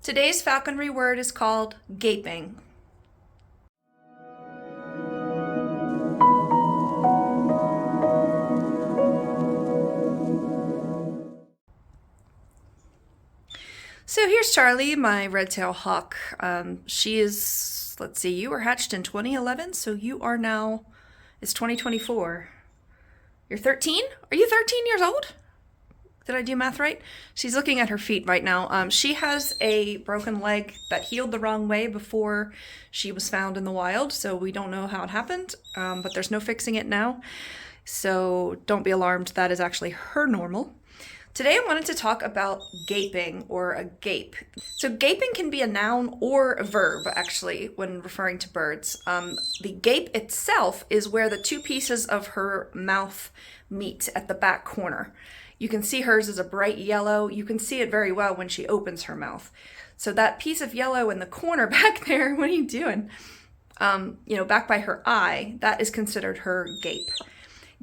Today's falconry word is called gaping. So here's Charlie, my red-tailed hawk. She is, let's see, you were hatched in 2011, so you are now, it's 2024. You're 13? Are you 13 years old? Did I do math right? She's looking at her feet right now. She has a broken leg that healed the wrong way before she was found in the wild, so we don't know how it happened, but there's no fixing it now. So don't be alarmed, that is actually her normal. Today I wanted to talk about gaping, or a gape. So gaping can be a noun or a verb, actually, when referring to birds. The gape itself is where the two pieces of her mouth meet at the back corner. You can see hers is a bright yellow. You can see it very well when she opens her mouth. So that piece of yellow in the corner back there, what are you doing? Back by her eye, that is considered her gape.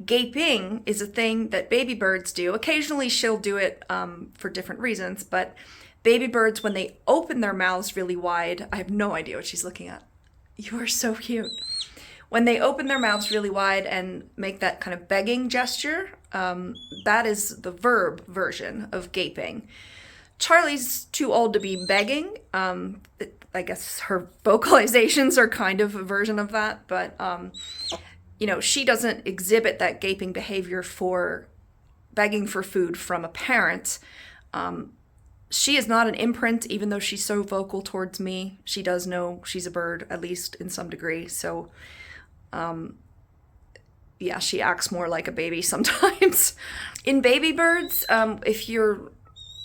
Gaping is a thing that baby birds do. Occasionally she'll do it for different reasons, but baby birds, when they open their mouths really wide, I have no idea what she's looking at. You are so cute. When they open their mouths really wide and make that kind of begging gesture, that is the verb version of gaping. Charlie's too old to be begging. I guess her vocalizations are kind of a version of that, but she doesn't exhibit that gaping behavior for begging for food from a parent. She is not an imprint, even though she's so vocal towards me. She does know she's a bird, at least in some degree. So, she acts more like a baby sometimes. In baby birds, if you're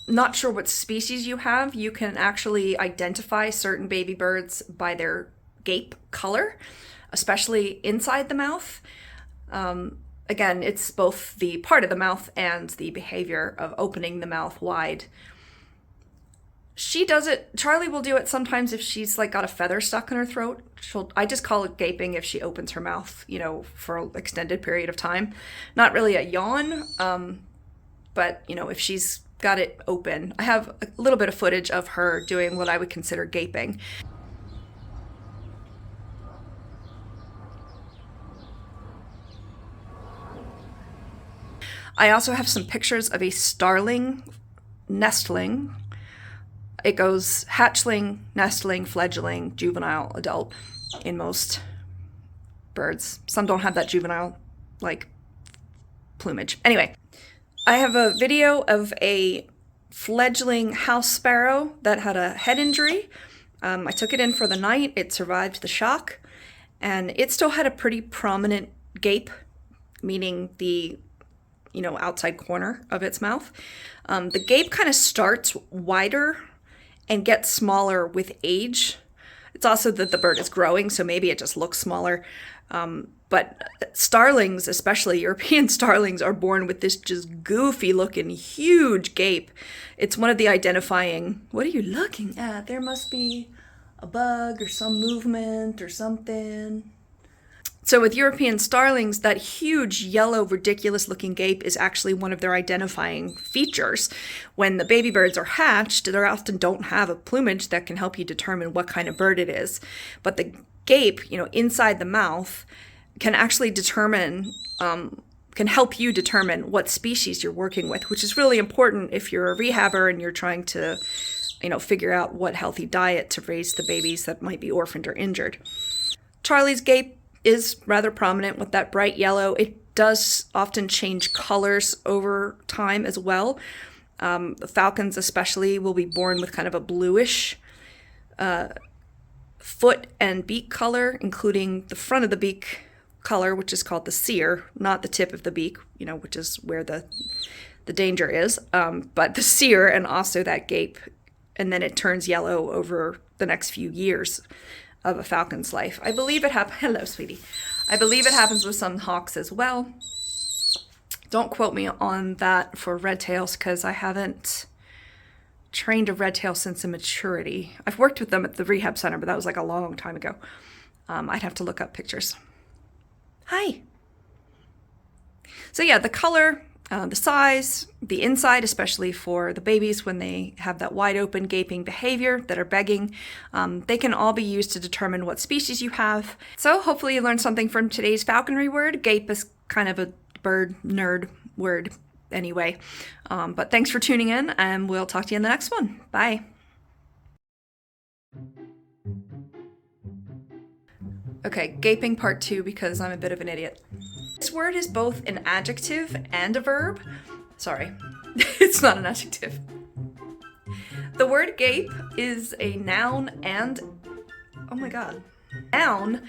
not sure what species you have, you can actually identify certain baby birds by their gape color, especially inside the mouth. Again, it's both the part of the mouth and the behavior of opening the mouth wide. She does it, Charlie will do it sometimes if she's like got a feather stuck in her throat. I just call it gaping if she opens her mouth, for an extended period of time. Not really a yawn, but if she's got it open. I have a little bit of footage of her doing what I would consider gaping. I also have some pictures of a starling nestling. It goes hatchling, nestling, fledgling, juvenile, adult in most birds. Some don't have that juvenile, plumage. Anyway, I have a video of a fledgling house sparrow that had a head injury. I took it in for the night. It survived the shock, and it still had a pretty prominent gape, meaning the outside corner of its mouth. The gape kind of starts wider and gets smaller with age. It's also that the bird is growing, so maybe it just looks smaller. But starlings, especially European starlings, are born with this just goofy looking huge gape. It's one of the identifying, what are you looking at? There must be a bug or some movement or something. So with European starlings, that huge yellow, ridiculous-looking gape is actually one of their identifying features. When the baby birds are hatched, they often don't have a plumage that can help you determine what kind of bird it is. But the gape, inside the mouth, can actually determine, can help you determine what species you're working with, which is really important if you're a rehabber and you're trying to, figure out what healthy diet to raise the babies that might be orphaned or injured. Charlie's gape is rather prominent with that bright yellow. It does often change colors over time as well. Falcons especially will be born with kind of a bluish foot and beak color, including the front of the beak color, which is called the cere, not the tip of the beak, which is where the danger is, but the cere and also that gape, and then it turns yellow over the next few years of a falcon's life. I believe it happens. Hello, sweetie. I believe it happens with some hawks as well. Don't quote me on that for red tails, because I haven't trained a red tail since immaturity. I've worked with them at the rehab center, but that was like a long time ago. I'd have to look up pictures. Hi. So yeah, the color the size, the inside, especially for the babies when they have that wide open gaping behavior that are begging. They can all be used to determine what species you have. So hopefully you learned something from today's falconry word. Gape is kind of a bird nerd word anyway. But thanks for tuning in, and we'll talk to you in the next one. Bye. Okay, gaping part 2 because I'm a bit of an idiot. This word is both an adjective and a verb. Sorry, it's not an adjective. The word gape is a noun and, oh my god. Noun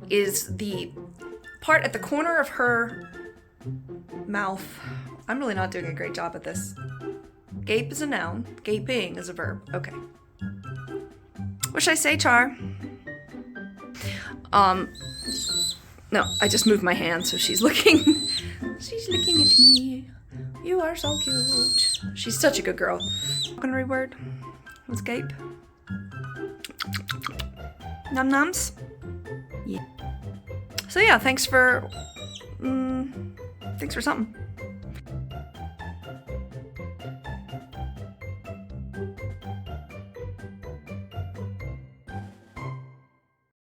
is the part at the corner of her mouth. I'm really not doing a great job at this. Gape is a noun, gaping is a verb. Okay. What should I say, Char? No, I just moved my hand, so she's looking. She's looking at me. You are so cute. She's such a good girl. Falconry word. What's gape? Num nums. Yeah. So yeah, thanks for something.